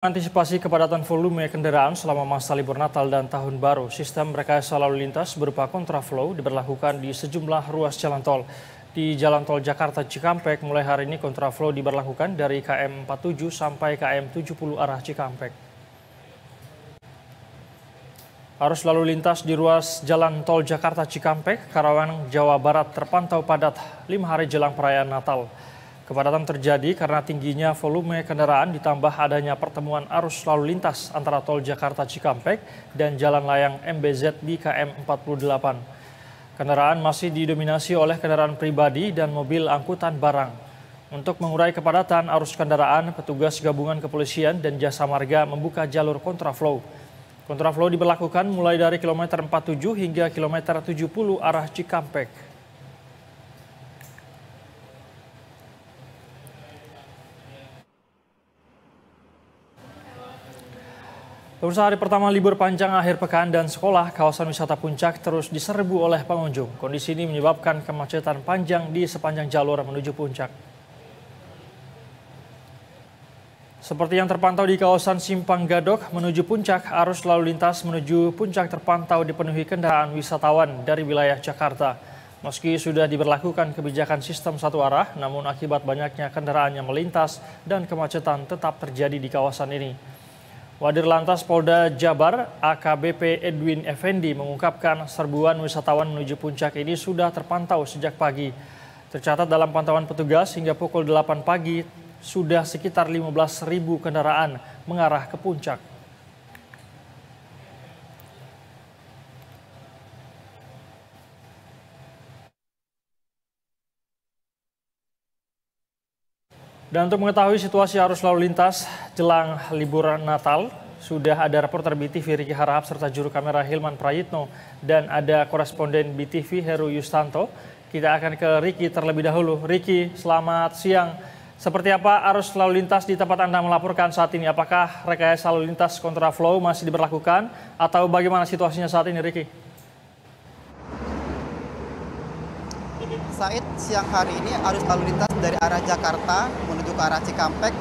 Antisipasi kepadatan volume kendaraan selama masa libur Natal dan Tahun Baru, sistem rekayasa lalu lintas berupa kontraflow diberlakukan di sejumlah ruas jalan tol. Di Jalan Tol Jakarta Cikampek, mulai hari ini kontraflow diberlakukan dari KM 47 sampai KM 70 arah Cikampek. Arus lalu lintas di ruas Jalan Tol Jakarta Cikampek, Karawang, Jawa Barat terpantau padat 5 hari jelang perayaan Natal. Kepadatan terjadi karena tingginya volume kendaraan ditambah adanya pertemuan arus lalu lintas antara tol Jakarta Cikampek dan Jalan Layang MBZ di KM 48. Kendaraan masih didominasi oleh kendaraan pribadi dan mobil angkutan barang. Untuk mengurai kepadatan arus kendaraan, petugas gabungan kepolisian dan jasa marga membuka jalur kontraflow. Kontraflow diberlakukan mulai dari kilometer 47 hingga kilometer 70 arah Cikampek. Pemirsa, hari pertama libur panjang akhir pekan dan sekolah, kawasan wisata Puncak terus diserbu oleh pengunjung. Kondisi ini menyebabkan kemacetan panjang di sepanjang jalur menuju Puncak. Seperti yang terpantau di kawasan Simpang Gadok menuju Puncak, arus lalu lintas menuju Puncak terpantau dipenuhi kendaraan wisatawan dari wilayah Jakarta. Meski sudah diberlakukan kebijakan sistem satu arah, namun akibat banyaknya kendaraan yang melintas dan kemacetan tetap terjadi di kawasan ini. Wadir Lantas Polda Jabar AKBP Edwin Effendi mengungkapkan serbuan wisatawan menuju Puncak ini sudah terpantau sejak pagi. Tercatat dalam pantauan petugas hingga pukul 8 pagi sudah sekitar 15.000 kendaraan mengarah ke Puncak. Dan untuk mengetahui situasi arus lalu lintas jelang liburan Natal, sudah ada reporter BTV Riki Harahap serta juru kamera Hilman Prayitno dan ada koresponden BTV Heru Yustanto. Kita akan ke Riki terlebih dahulu. Riki, selamat siang. Seperti apa arus lalu lintas di tempat Anda melaporkan saat ini? Apakah rekayasa lalu lintas kontraflow masih diberlakukan atau bagaimana situasinya saat ini, Riki? Said, siang hari ini arus lalu lintas dari arah Jakarta menuju ke arah Cikampek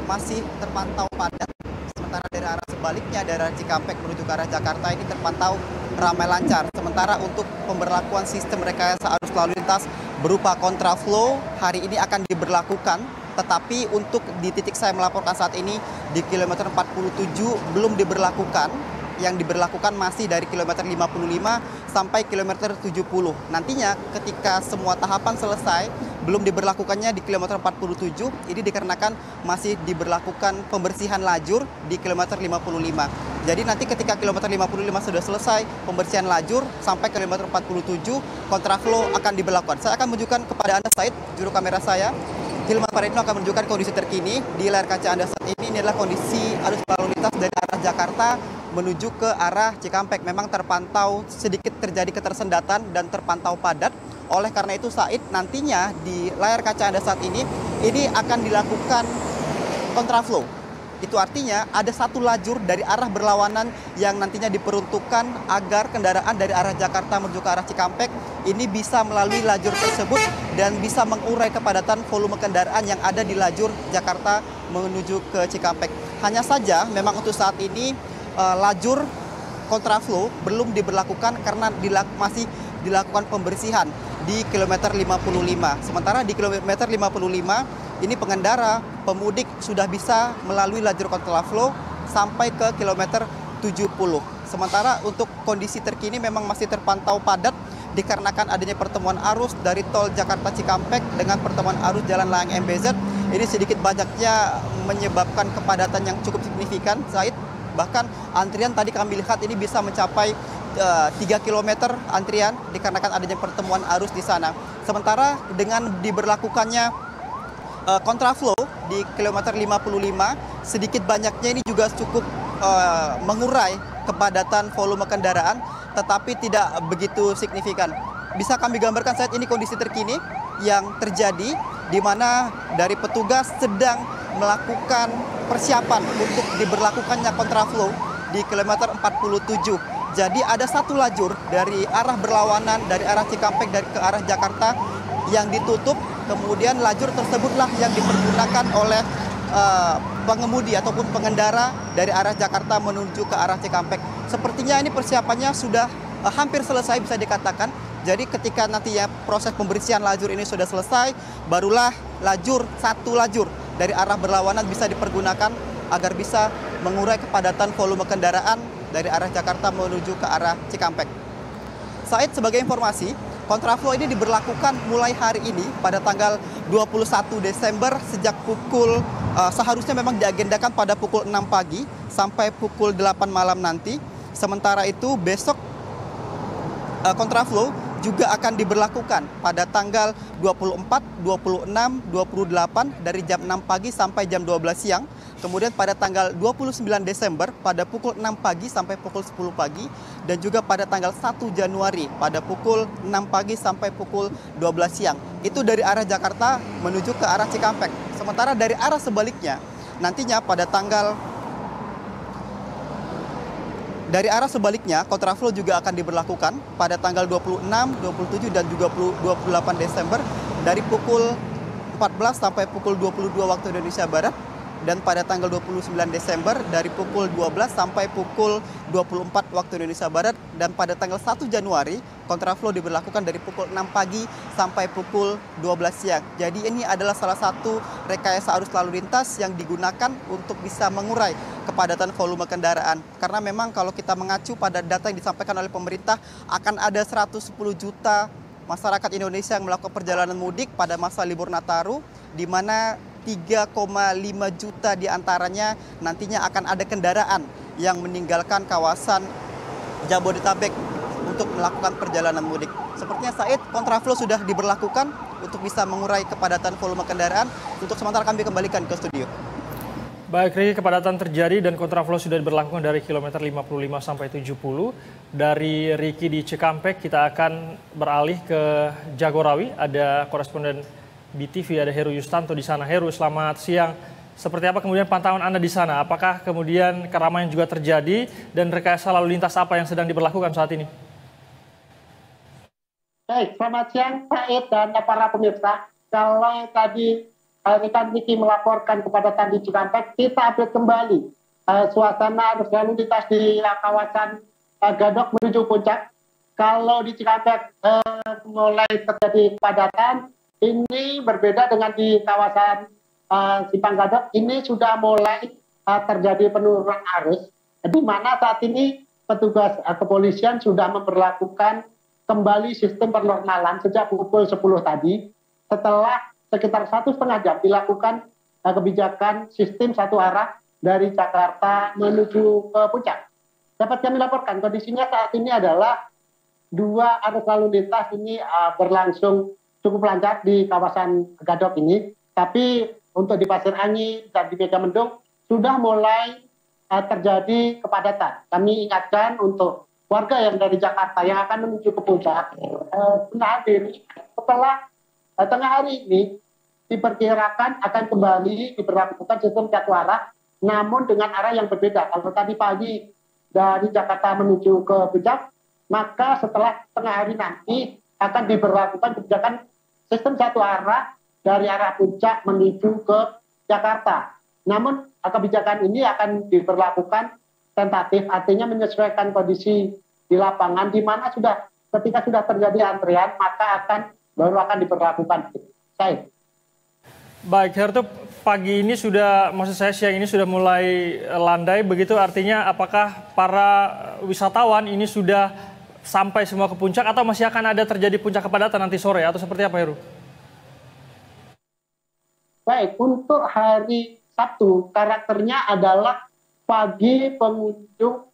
masih terpantau padat. Sementara dari arah sebaliknya dari arah Cikampek menuju ke arah Jakarta ini terpantau ramai lancar. Sementara untuk pemberlakuan sistem rekayasa arus lalu lintas berupa kontraflow hari ini akan diberlakukan. Tetapi untuk di titik saya melaporkan saat ini di kilometer 47 belum diberlakukan. Yang diberlakukan masih dari kilometer 55 sampai kilometer 70. Nantinya ketika semua tahapan selesai, belum diberlakukannya di kilometer 47, ini dikarenakan masih diberlakukan pembersihan lajur di kilometer 55. Jadi nanti ketika kilometer 55 sudah selesai, pembersihan lajur sampai kilometer 47, kontraflow akan diberlakukan. Saya akan menunjukkan kepada Anda, Said, juru kamera saya, Hilman Prayitno akan menunjukkan kondisi terkini di layar kaca Anda saat ini. Ini adalah kondisi arus lalu lintas dari arah Jakarta menuju ke arah Cikampek. Memang terpantau sedikit terjadi ketersendatan dan terpantau padat. Oleh karena itu, Said, nantinya di layar kaca Anda saat ini akan dilakukan kontraflow. Itu artinya ada satu lajur dari arah berlawanan yang nantinya diperuntukkan agar kendaraan dari arah Jakarta menuju ke arah Cikampek ini bisa melalui lajur tersebut dan bisa mengurai kepadatan volume kendaraan yang ada di lajur Jakarta menuju ke Cikampek. Hanya saja memang untuk saat ini lajur kontraflow belum diberlakukan karena masih dilakukan pembersihan di kilometer 55. Sementara di kilometer 55 ini pengendara pemudik sudah bisa melalui lajur kontraflow sampai ke kilometer 70. Sementara untuk kondisi terkini memang masih terpantau padat dikarenakan adanya pertemuan arus dari tol Jakarta Cikampek dengan pertemuan arus Jalan Layang MBZ. Ini sedikit banyaknya menyebabkan kepadatan yang cukup signifikan, Said. Bahkan antrian tadi kami lihat ini bisa mencapai 3 km antrian dikarenakan adanya pertemuan arus di sana. Sementara dengan diberlakukannya kontraflow di kilometer 55, sedikit banyaknya ini juga cukup mengurai kepadatan volume kendaraan, tetapi tidak begitu signifikan. Bisa kami gambarkan saat ini kondisi terkini yang terjadi, di mana dari petugas sedang melakukan persiapan untuk diberlakukannya kontraflow di kilometer 47. Jadi ada satu lajur dari arah berlawanan, dari arah Cikampek ke arah Jakarta yang ditutup. Kemudian lajur tersebutlah yang dipergunakan oleh pengemudi ataupun pengendara dari arah Jakarta menuju ke arah Cikampek. Sepertinya ini persiapannya sudah hampir selesai bisa dikatakan. Jadi ketika nantinya proses pembersihan lajur ini sudah selesai, barulah satu lajur dari arah berlawanan bisa dipergunakan agar bisa mengurai kepadatan volume kendaraan dari arah Jakarta menuju ke arah Cikampek. Said, sebagai informasi, kontraflow ini diberlakukan mulai hari ini pada tanggal 21 Desember sejak pukul seharusnya memang diagendakan pada pukul 6 pagi sampai pukul 8 malam nanti. Sementara itu besok kontraflow juga akan diberlakukan pada tanggal 24, 26, 28 dari jam 6 pagi sampai jam 12 siang. Kemudian pada tanggal 29 Desember pada pukul 6 pagi sampai pukul 10 pagi. Dan juga pada tanggal 1 Januari pada pukul 6 pagi sampai pukul 12 siang. Itu dari arah Jakarta menuju ke arah Cikampek. Sementara dari arah sebaliknya, nantinya pada dari arah sebaliknya, kontraflow juga akan diberlakukan pada tanggal 26, 27, dan juga 28 Desember dari pukul 14 sampai pukul 22 waktu Indonesia Barat. Dan pada tanggal 29 Desember dari pukul 12 sampai pukul 24 waktu Indonesia Barat. Dan pada tanggal 1 Januari, kontraflow diberlakukan dari pukul 6 pagi sampai pukul 12 siang. Jadi ini adalah salah satu rekayasa arus lalu lintas yang digunakan untuk bisa mengurai kepadatan volume kendaraan. Karena memang kalau kita mengacu pada data yang disampaikan oleh pemerintah, akan ada 110 juta masyarakat Indonesia yang melakukan perjalanan mudik pada masa libur Nataru, di mana 3,5 juta diantaranya nantinya akan ada kendaraan yang meninggalkan kawasan Jabodetabek untuk melakukan perjalanan mudik. Sepertinya Said, kontraflow sudah diberlakukan untuk bisa mengurai kepadatan volume kendaraan. Untuk sementara kami kembalikan ke studio. Baik, Riki, kepadatan terjadi dan kontraflow sudah diberlakukan dari kilometer 55 sampai 70. Dari Riki di Cikampek, kita akan beralih ke Jagorawi. Ada koresponden BTV, ada Heru Yustanto di sana. Heru, selamat siang. Seperti apa kemudian pantauan Anda di sana? Apakah kemudian keramaian juga terjadi dan rekayasa lalu lintas apa yang sedang diberlakukan saat ini? Baik, selamat siang Said dan para pemirsa. Kalau tadi rekan Niki melaporkan kepadatan di Cikampek, kita update kembali suasana arus lalu lintas di kawasan Gadok menuju Puncak. Kalau di Cikampek mulai terjadi kepadatan, ini berbeda dengan di kawasan Simpang Gadok. Ini sudah mulai terjadi penurunan arus, di mana saat ini petugas kepolisian sudah memperlakukan kembali sistem pernormalan sejak pukul 10 tadi, setelah sekitar 1,5 jam dilakukan kebijakan sistem satu arah dari Jakarta menuju ke Puncak. Dapat kami laporkan, kondisinya saat ini adalah dua arus lalu lintas ini berlangsung cukup lancar di kawasan Gadok ini, tapi untuk di Pasir Angi dan di Megamendung sudah mulai terjadi kepadatan. Kami ingatkan untuk warga yang dari Jakarta yang akan menuju ke Puncak, menahan diri setelah tengah hari ini diperkirakan akan kembali diberlakukan sistem satu arah, namun dengan arah yang berbeda. Kalau tadi pagi dari Jakarta menuju ke Puncak, maka setelah tengah hari nanti akan diberlakukan kebijakan sistem satu arah dari arah Puncak menuju ke Jakarta. Namun kebijakan ini akan diberlakukan tentatif, artinya menyesuaikan kondisi di lapangan, di mana ketika sudah terjadi antrian, maka baru akan diberlakukan. Baik. Baik, Hertu, pagi ini siang ini sudah mulai landai, begitu artinya apakah para wisatawan ini sudah sampai semua ke puncak atau masih akan ada terjadi puncak kepadatan nanti sore atau seperti apa, Heru? Baik, untuk hari Sabtu karakternya adalah pagi pengunjung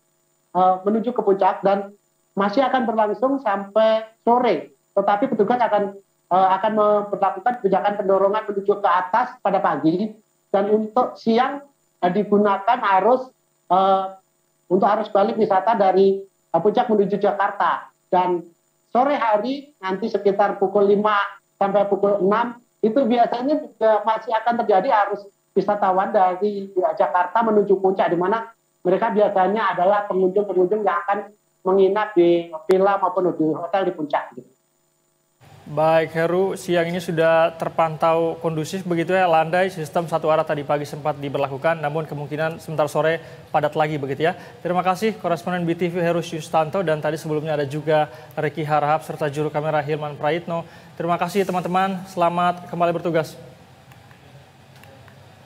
menuju ke puncak dan masih akan berlangsung sampai sore. Tetapi petugas akan memperlakukan kebijakan pendorongan menuju ke atas pada pagi, dan untuk siang digunakan untuk arus balik wisata dari Puncak menuju Jakarta. Dan sore hari nanti sekitar pukul 5 sampai pukul 6 itu biasanya juga masih akan terjadi arus wisatawan dari Jakarta menuju Puncak, di mana mereka biasanya adalah pengunjung-pengunjung yang akan menginap di villa maupun di hotel di Puncak. Baik Heru, siang ini sudah terpantau kondusif begitu ya, landai, sistem satu arah tadi pagi sempat diberlakukan, namun kemungkinan sebentar sore padat lagi begitu ya. Terima kasih koresponden BTV Heru Yustanto, dan tadi sebelumnya ada juga Riki Harahap serta juru kamera Hilman Praitno. Terima kasih teman-teman, selamat kembali bertugas.